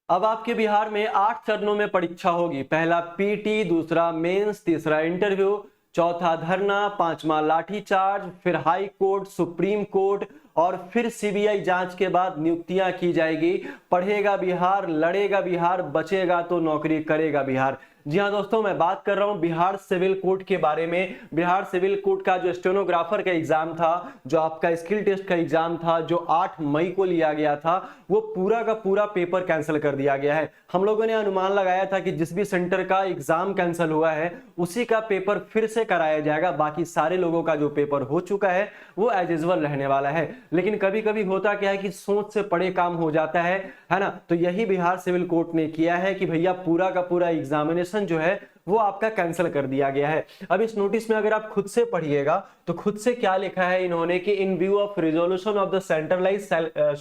अब आपके बिहार में 8 चरणों में परीक्षा होगी। पहला पीटी, दूसरा मेंस, तीसरा इंटरव्यू, चौथा धरना, पांचवा लाठीचार्ज, फिर हाई कोर्ट, सुप्रीम कोर्ट और फिर सीबीआई जांच के बाद नियुक्तियां की जाएगी। पढ़ेगा बिहार, लड़ेगा बिहार, बचेगा तो नौकरी करेगा बिहार। जी हाँ दोस्तों, मैं बात कर रहा हूं बिहार सिविल कोर्ट के बारे में। बिहार सिविल कोर्ट का जो स्टेनोग्राफर का एग्जाम था, जो आपका स्किल टेस्ट का एग्जाम था, जो 8 मई को लिया गया था, वो पूरा का पूरा पेपर कैंसिल कर दिया गया है। हम लोगों ने अनुमान लगाया था कि जिस भी सेंटर का एग्जाम कैंसिल हुआ है उसी का पेपर फिर से कराया जाएगा। बाकी सारे लोगों का जो पेपर हो चुका है वो एज यूजुअल रहने वाला है। लेकिन कभी कभी होता क्या है कि सोच से परे काम हो जाता है ना। तो यही बिहार सिविल कोर्ट ने किया है कि भैया पूरा का पूरा एग्जामिनेशन जो है वो आपका कैंसिल कर दिया गया है। अब इस नोटिस में अगर आप खुद से पढ़िएगा तो खुद से क्या लिखा है इन्होंने कि in view of resolution of the centralize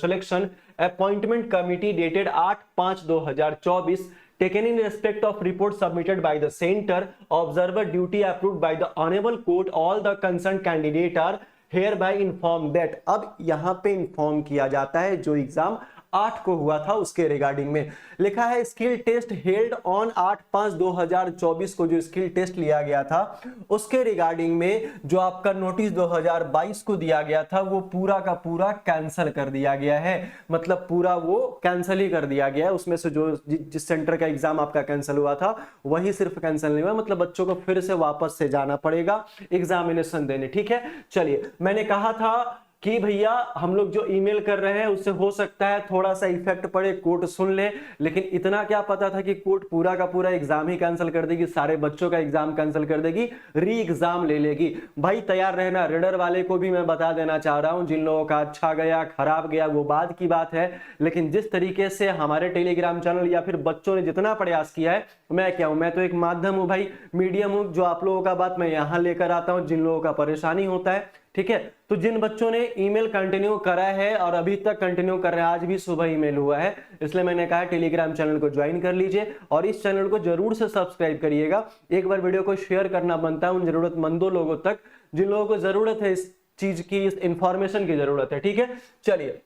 selection appointment committee dated 8/5/2024 taken in respect of report submitted by the center observer duty approved by the honorable court all the concerned candidate are hereby informed that। अब यहां पे inform किया जाता है जो exam 8 को हुआ था उसके रिगार्डिंग में लिखा है स्किल टेस्ट हेल्ड ऑन 8/5/2024 को जो स्किल टेस्ट लिया गया था उसके रिगार्डिंग में जो आपका नोटिस 2022 को दिया गया था वो पूरा का पूरा कैंसिल कर दिया गया है। मतलब पूरा वो कैंसिल ही कर दिया गया है। उसमें से जो जिस सेंटर का एग्जाम आपका कैंसिल हुआ था वही सिर्फ कैंसिल नहीं हुआ, मतलब बच्चों को फिर से वापस से जाना पड़ेगा एग्जामिनेशन देने। ठीक है, चलिए मैंने कहा था कि भैया हम लोग जो ईमेल कर रहे हैं उससे हो सकता है थोड़ा सा इफेक्ट पड़े, कोर्ट सुन ले, लेकिन इतना क्या पता था कि कोर्ट पूरा का पूरा एग्जाम ही कैंसिल कर देगी, सारे बच्चों का एग्जाम कैंसिल कर देगी, री एग्जाम ले लेगी। भाई तैयार रहना। रीडर वाले को भी मैं बता देना चाह रहा हूं, जिन लोगों का अच्छा गया खराब गया वो बाद की बात है, लेकिन जिस तरीके से हमारे टेलीग्राम चैनल या फिर बच्चों ने जितना प्रयास किया है, मैं क्या हूं, मैं तो एक माध्यम हूं भाई, मीडियम हूं, जो आप लोगों का बात मैं यहां लेकर आता हूं जिन लोगों का परेशानी होता है। ठीक है, तो जिन बच्चों ने ईमेल कंटिन्यू करा है और अभी तक कंटिन्यू कर रहे हैं, आज भी सुबह ईमेल हुआ है, इसलिए मैंने कहा टेलीग्राम चैनल को ज्वाइन कर लीजिए और इस चैनल को जरूर से सब्सक्राइब करिएगा। एक बार वीडियो को शेयर करना बनता है उन जरूरतमंदों लोगों तक जिन लोगों को जरूरत है इस चीज की, इस इंफॉर्मेशन की जरूरत है। ठीक है, चलिए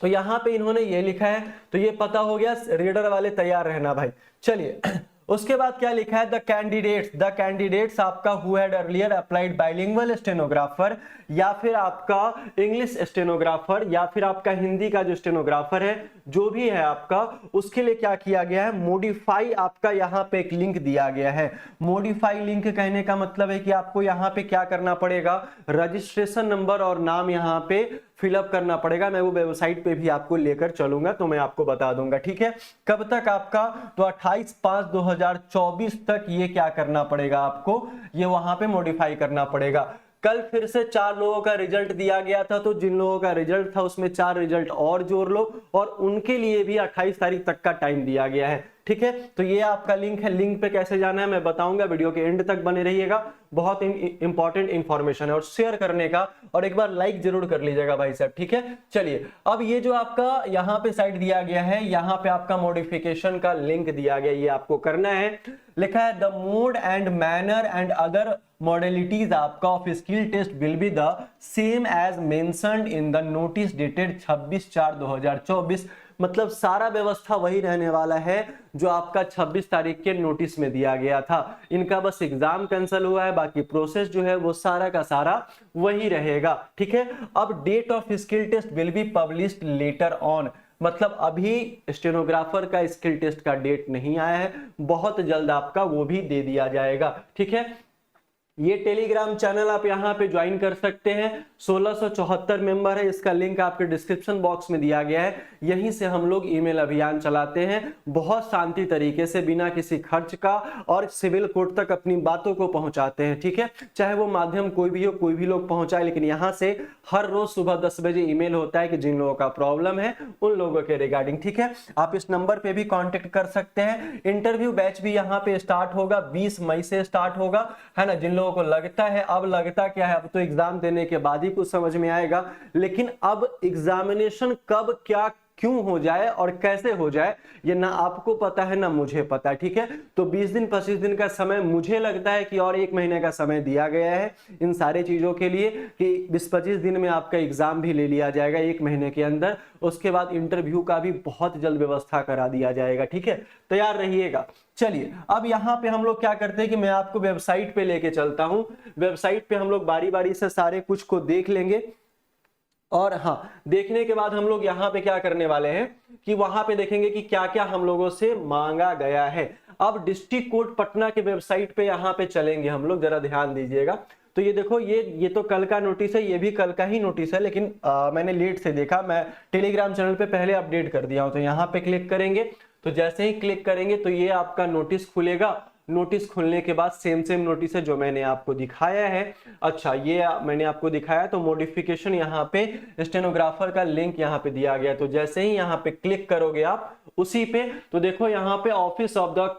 तो यहां पे इन्होंने ये लिखा है, तो ये पता हो गया, रीडर वाले तैयार रहना भाई। चलिए उसके बाद क्या लिखा है, द कैंडिडेट्स आपका who had earlier applied bilingual stenographer या फिर आपका इंग्लिश स्टेनोग्राफर या फिर आपका हिंदी का जो स्टेनोग्राफर है जो भी है आपका, उसके लिए क्या किया गया है, मॉडिफाई आपका यहां पे एक लिंक दिया गया है। मॉडिफाई लिंक कहने का मतलब है कि आपको यहां पे क्या करना पड़ेगा, रजिस्ट्रेशन नंबर और नाम यहां पे फिलअप करना पड़ेगा। मैं वो वेबसाइट पे भी आपको लेकर चलूंगा तो मैं आपको बता दूंगा। ठीक है, कब तक आपका, तो 28/5/2024 तक ये क्या करना पड़ेगा आपको, ये वहां पे मॉडिफाई करना पड़ेगा। कल फिर से 4 लोगों का रिजल्ट दिया गया था, तो जिन लोगों का रिजल्ट था उसमें 4 रिजल्ट और जोड़ लो और उनके लिए भी 28 तारीख तक का टाइम दिया गया है। ठीक है, तो ये आपका लिंक है, लिंक पे कैसे जाना है मैं बताऊंगा, वीडियो के एंड तक बने रहिएगा, बहुत इंपॉर्टेंट इंफॉर्मेशन है। और शेयर करने का और एक बार लाइक जरूर कर लीजिएगा भाई साहब। ठीक है, चलिए अब ये जो आपका यहाँ पे साइड दिया गया है, यहाँ पे आपका मॉडिफिकेशन का लिंक दिया गया, ये आपको करना है। लिखा है the mode and manner and other modalities आपका of skill test will be the same as mentioned in the notice dated 26/4/2024। मतलब सारा व्यवस्था वही रहने वाला है जो आपका 26 तारीख के नोटिस में दिया गया था। इनका बस एग्जाम कैंसिल हुआ है, बाकी प्रोसेस जो है वो सारा का सारा वही रहेगा। ठीक है, अब date of skill test will be published later on, मतलब अभी स्टेनोग्राफर का स्किल टेस्ट का डेट नहीं आया है, बहुत जल्द आपका वो भी दे दिया जाएगा। ठीक है, ये टेलीग्राम चैनल आप यहां पे ज्वाइन कर सकते हैं, 1674 मेंबर है, इसका लिंक आपके डिस्क्रिप्शन बॉक्स में दिया गया है। यहीं से हम लोग ईमेल अभियान चलाते हैं बहुत शांति तरीके से, बिना किसी खर्च का, और सिविल कोर्ट तक अपनी बातों को पहुंचाते हैं। ठीक है, चाहे वो माध्यम कोई भी हो, कोई भी लोग पहुंचाए, लेकिन यहां से हर रोज सुबह 10 बजे ईमेल होता है कि जिन लोगों का प्रॉब्लम है उन लोगों के रिगार्डिंग। ठीक है, आप इस नंबर पे भी कॉन्टेक्ट कर सकते हैं। इंटरव्यू बैच भी यहाँ पे स्टार्ट होगा, 20 मई से स्टार्ट होगा, है ना। जिन लोगों को लगता है, अब लगता क्या है, अब तो एग्जाम देने के बाद ही कुछ समझ में आएगा, लेकिन अब एग्जामिनेशन कब क्या क्यों हो जाए और कैसे हो जाए ये ना आपको पता है ना मुझे पता है, ठीक है। तो 20 दिन 25 दिन का समय मुझे लगता है कि और 1 महीने का समय दिया गया है इन सारे चीजों के लिए कि 20-25 दिन में आपका एग्जाम भी ले लिया जाएगा 1 महीने के अंदर। उसके बाद इंटरव्यू का भी बहुत जल्द व्यवस्था करा दिया जाएगा, ठीक है, तैयार रहिएगा। चलिए अब यहाँ पे हम लोग क्या करते हैं कि मैं आपको वेबसाइट पे लेके चलता हूं। वेबसाइट पे हम लोग बारी बारी से सारे कुछ को देख लेंगे और हाँ, देखने के बाद हम लोग यहाँ पे क्या करने वाले हैं कि वहां पे देखेंगे कि क्या क्या हम लोगों से मांगा गया है। अब डिस्ट्रिक्ट कोर्ट पटना के वेबसाइट पे यहाँ पे चलेंगे हम लोग, जरा ध्यान दीजिएगा। तो ये देखो, ये तो कल का नोटिस है, ये भी कल का ही नोटिस है, लेकिन मैंने लेट से देखा, मैं टेलीग्राम चैनल पे पहले अपडेट कर दिया हूं। तो यहाँ पे क्लिक करेंगे, तो जैसे ही क्लिक करेंगे तो ये आपका नोटिस खुलेगा। नोटिस खुलने के बाद सेम नोटिस है जो मैंने आपको दिखाया है। अच्छा, ये मैंने आपको दिखाया, तो मॉडिफिकेशन यहाँ पे स्टेनोग्राफर का लिंक यहाँ पे दिया गया। तो जैसे ही यहाँ पे क्लिक करोगे आप उसी पे, तो देखो यहाँ पे ऑफिस ऑफ द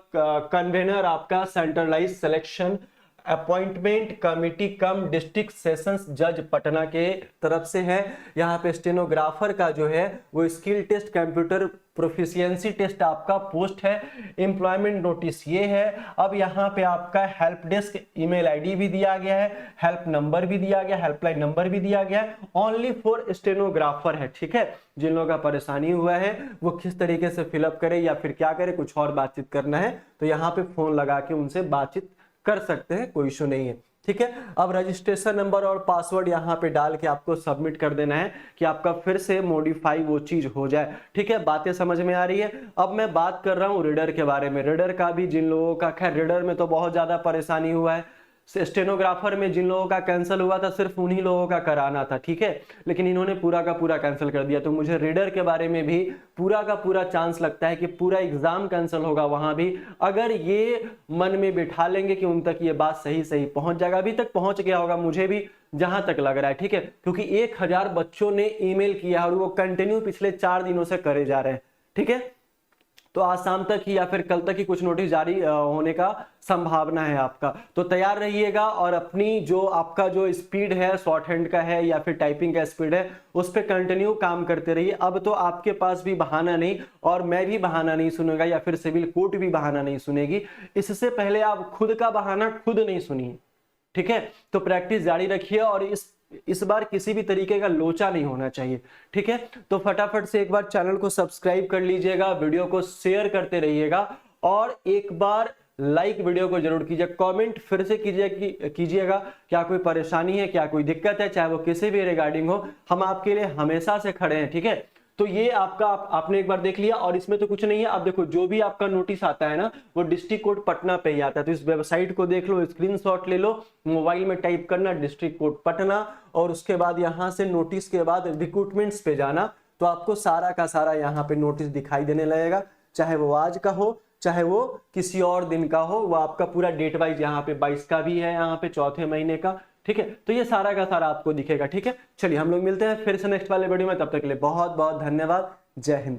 कन्वेनर आपका सेंट्रलाइज सिलेक्शन अपॉइंटमेंट कमिटी कम डिस्ट्रिक्ट सेशंस जज पटना के तरफ से है। यहाँ पे स्टेनोग्राफर का जो है वो skill test, computer proficiency test आपका पोस्ट है। एम्प्लॉयमेंट नोटिस ये है। अब यहाँ पे आपका हेल्प डेस्क ईमेल आईडी भी दिया गया है, हेल्प नंबर भी दिया गया, हेल्पलाइन नंबर भी दिया गया है। ओनली फॉर स्टेनोग्राफर है, ठीक है। जिन लोगों का परेशानी हुआ है वो किस तरीके से फिलअप करे या फिर क्या करे, कुछ और बातचीत करना है तो यहाँ पे फोन लगा के उनसे बातचीत कर सकते हैं, कोई इशू नहीं है, ठीक है। अब रजिस्ट्रेशन नंबर और पासवर्ड यहाँ पे डाल के आपको सबमिट कर देना है कि आपका फिर से मॉडिफाई वो चीज हो जाए, ठीक है। बातें समझ में आ रही है। अब मैं बात कर रहा हूँ रीडर के बारे में। रीडर का भी जिन लोगों का, खैर रीडर में तो बहुत ज्यादा परेशानी हुआ है। स्टेनोग्राफर में जिन लोगों का कैंसिल हुआ था सिर्फ उन्हीं लोगों का कराना था, ठीक है, लेकिन इन्होंने पूरा का पूरा कैंसिल कर दिया। तो मुझे रीडर के बारे में भी पूरा का पूरा चांस लगता है कि पूरा एग्जाम कैंसिल होगा वहां भी, अगर ये मन में बिठा लेंगे कि उन तक ये बात सही पहुंच जाएगा। अभी तक पहुंच गया होगा मुझे भी जहां तक लग रहा है, ठीक है, क्योंकि 1000 बच्चों ने ईमेल किया और वो कंटिन्यू पिछले 4 दिनों से करे जा रहे हैं, ठीक है। तो आज शाम तक ही या फिर कल तक ही कुछ नोटिस जारी होने का संभावना है आपका। तो तैयार रहिएगा और अपनी जो आपका जो स्पीड है, शॉर्ट हैंड का है या फिर टाइपिंग का स्पीड है, उस पर कंटिन्यू काम करते रहिए। अब तो आपके पास भी बहाना नहीं और मैं भी बहाना नहीं सुनूंगा या फिर सिविल कोर्ट भी बहाना नहीं सुनेगी। इससे पहले आप खुद का बहाना खुद नहीं सुनिए, ठीक है। तो प्रैक्टिस जारी रखिए और इस बार किसी भी तरीके का लोचा नहीं होना चाहिए, ठीक है। तो फटाफट से एक बार चैनल को सब्सक्राइब कर लीजिएगा, वीडियो को शेयर करते रहिएगा और एक बार लाइक वीडियो को जरूर कीजिए। कमेंट फिर से कीजिएगा क्या कोई परेशानी है, क्या कोई दिक्कत है, चाहे वो किसी भी रिगार्डिंग हो, हम आपके लिए हमेशा से खड़े हैं, ठीक है। तो ये आपका आपने एक बार देख लिया और इसमें तो कुछ नहीं है। अब देखो, जो भी आपका नोटिस आता है ना वो डिस्ट्रिक्ट कोर्ट पटना पे ही आता है। तो इस वेबसाइट को देख लो, स्क्रीनशॉट ले लो, मोबाइल में टाइप करना डिस्ट्रिक्ट कोर्ट पटना और उसके बाद यहाँ से नोटिस के बाद रिक्रूटमेंट्स पे जाना, तो आपको सारा का सारा यहाँ पे नोटिस दिखाई देने लगेगा। चाहे वो आज का हो, चाहे वो किसी और दिन का हो, वो आपका पूरा डेट वाइज यहाँ पे 22 का भी है, यहाँ पे 4थे महीने का, ठीक है। तो ये सारा का सारा आपको दिखेगा, ठीक है। चलिए हम लोग मिलते हैं फिर से नेक्स्ट वाले वीडियो में, तब तक के लिए बहुत बहुत धन्यवाद। जय हिंद।